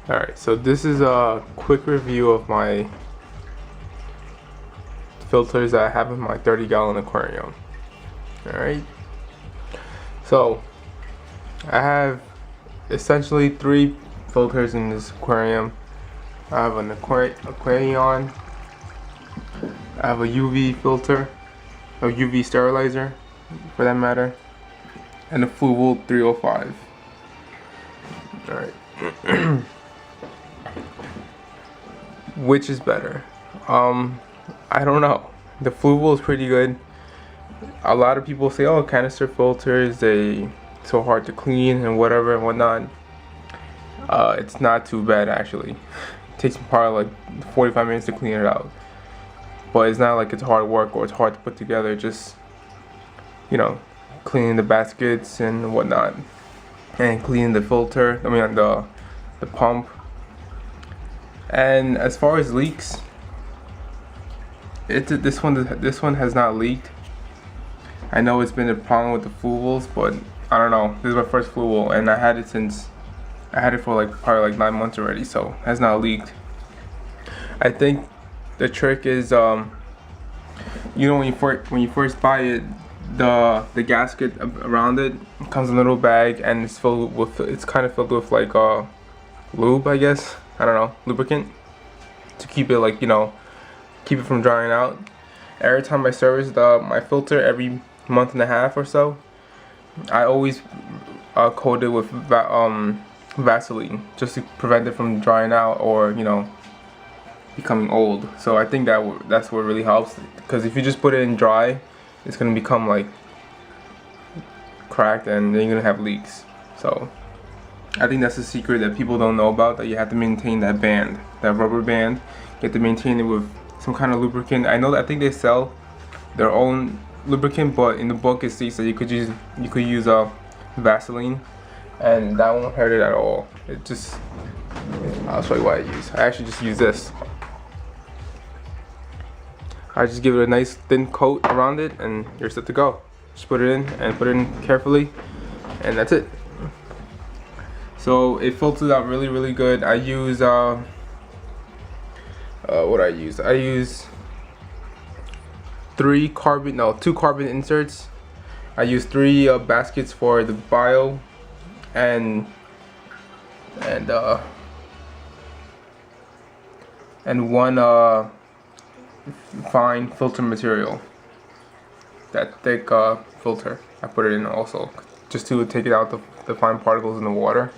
Alright, so this is a quick review of my filters that I have in my 30-gallon aquarium. Alright, so I have essentially 3 filters in this aquarium. I have an Aqueon, I have a UV filter, a UV sterilizer for that matter, and a Fluval 305. Alright. Which is better? I don't know. The Fluval is pretty good. A lot of people say, oh, canister filters, they so hard to clean and whatever and whatnot. It's not too bad actually. It takes probably like 45 minutes to clean it out. But it's not like it's hard work or it's hard to put together. Just, you know, cleaning the baskets and whatnot, and cleaning the filter. I mean the pump. And as far as leaks, this one has not leaked. I know it's been a problem with the Fluvals, but I don't know. This is my first Fluval, and I had it for like probably like 9 months already, so it has not leaked. I think the trick is, you know, when you first buy it, the gasket around it comes in a little bag, and it's kind of filled with like lube, I guess. I don't know, lubricant, to keep it, like, you know, keep it from drying out. Every time I service my filter every month and a half or so, I always coat it with Vaseline, just to prevent it from drying out or, you know, becoming old. So I think that's what really helps, because if you just put it in dry, it's gonna become like cracked, and then you're gonna have leaks. So I think that's a secret that people don't know about, that you have to maintain that band, that rubber band. You have to maintain it with some kind of lubricant. I think they sell their own lubricant, but in the book it states that you could use Vaseline, and that won't hurt it at all. I'll show you what I use. I actually just use this. I just give it a nice thin coat around it, and you're set to go. Just put it in, and put it in carefully, and that's it. So it filters out really, really good. I use what I use. I use 2 carbon inserts. I use 3 baskets for the bio, and one fine filter material. That thick filter, I put it in also, just to take it out the fine particles in the water.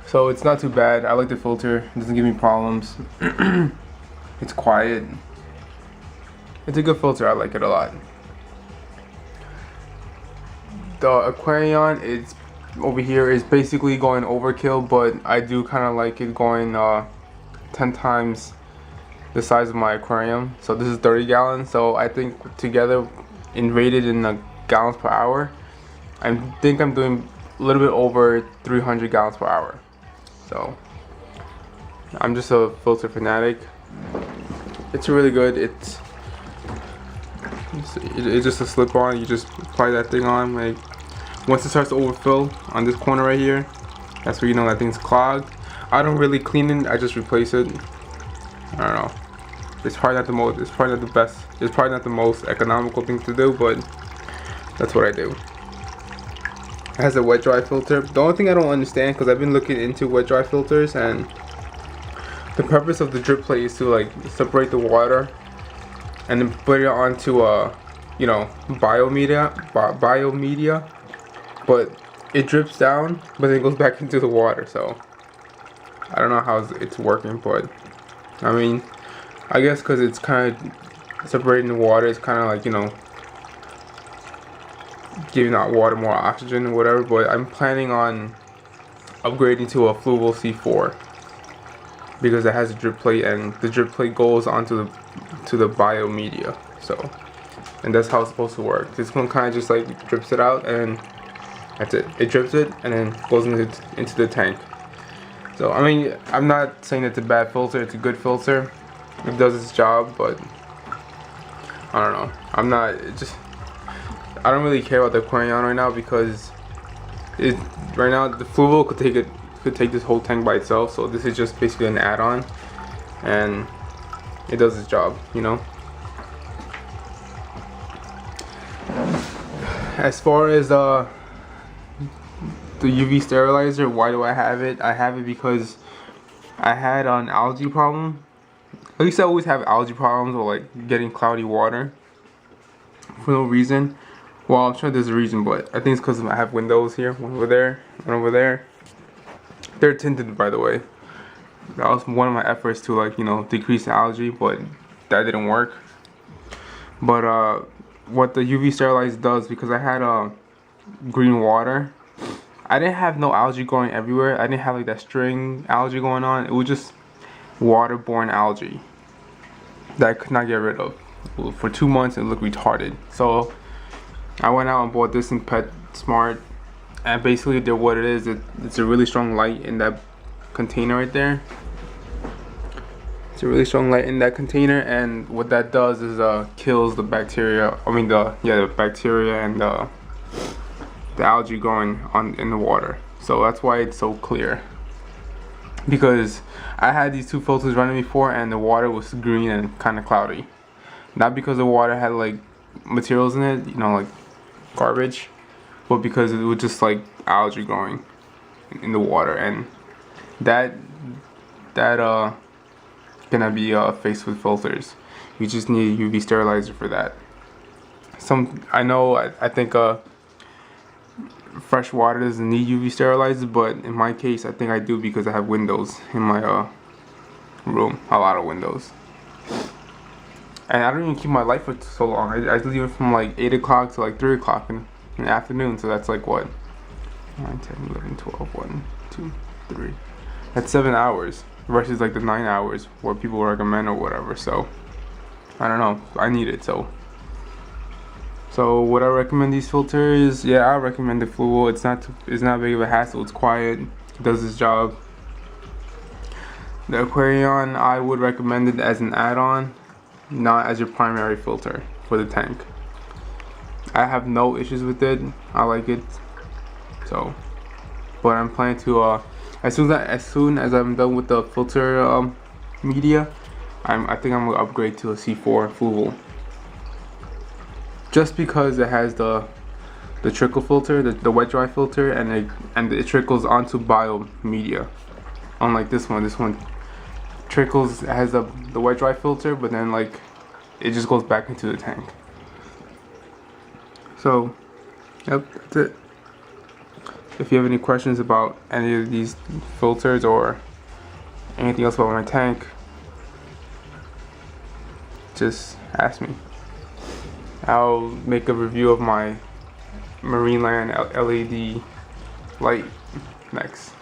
So it's not too bad. I like the filter. It doesn't give me problems. It's quiet. It's a good filter. I like it a lot. The Aqueon over here is basically going overkill, but I do kind of like it going 10 times the size of my aquarium. So this is 30 gallons. So I think together, rated in gallons per hour, I think I'm doing a little bit over 300 gallons per hour. So I'm just a filter fanatic. It's really good. It's just a slip-on. You just apply that thing on. Like, once it starts to overfill on this corner right here, that's where you know that thing's clogged. I don't really clean it. I just replace it. I don't know. It's probably not the most. It's probably not the best. It's probably not the most economical thing to do, but that's what I do. It has a wet dry filter. The only thing I don't understand, because I've been looking into wet dry filters, and the purpose of the drip plate is to like separate the water and then put it onto you know, biomedia, but it drips down but then it goes back into the water. So I don't know how it's working, but I mean, I guess because it's kind of separating the water, it's kind of like, you know, giving that water more oxygen or whatever. But I'm planning on upgrading to a Fluval C4 because it has a drip plate, and the drip plate goes onto the biomedia. So, and that's how it's supposed to work. This one kind of just like drips it out, and that's it. It drips it and then goes into the tank. So I mean, I'm not saying it's a bad filter. It's a good filter. It does its job, but I don't know. I don't really care about the Aqueon right now, because right now the Fluval could take it could take this whole tank by itself, so this is just basically an add-on, and it does its job, you know. As far as the UV sterilizer, why do I have it? I have it because I had an algae problem. At least I always have algae problems, or like getting cloudy water for no reason. Well, I'm sure there's a reason, but I think it's because I have windows here, one over there, one over there. They're tinted, by the way. That was one of my efforts to, like, you know, decrease the algae, but that didn't work. But what the UV sterilizer does, because I had green water, I didn't have no algae growing everywhere. I didn't have like that string algae going on. It was just waterborne algae that I could not get rid of. For 2 months it looked retarded. So I went out and bought this in PetSmart, and basically what it is, it's a really strong light in that container right there. It's a really strong light in that container, and what that does is kills the bacteria. I mean the bacteria and the algae growing in the water. So that's why it's so clear. Because I had these 2 filters running before, and the water was green and kind of cloudy. Not because the water had like materials in it, you know, like garbage, but because it was just like algae growing in the water, and that cannot be fixed with filters. You just need a UV sterilizer for that. I think fresh water doesn't need UV sterilizer, but in my case I think I do, because I have windows in my room, a lot of windows. And I don't even keep my light for so long. I leave it from like 8 o'clock to like 3 o'clock in the afternoon. So that's like what? 9, 10, 11, 12, 1, 2, 3. That's 7 hours versus like the 9 hours what people recommend or whatever. So I don't know. I need it. So would I recommend these filters? Yeah, I recommend the Fluval. It's not big of a hassle. It's quiet. It does its job. The Aqueon, I would recommend it as an add-on, not as your primary filter for the tank. I have no issues with it. I like it. So, but I'm planning to as soon as I'm done with the filter media, I think I'm gonna upgrade to a C4 Fluval. Just because it has the trickle filter, the wet dry filter, and it trickles onto bio media. Unlike this one trickles, has the wet dry filter, but then like it just goes back into the tank. So yep, that's it. If you have any questions about any of these filters or anything else about my tank, just ask me. I'll make a review of my Marineland LED light next.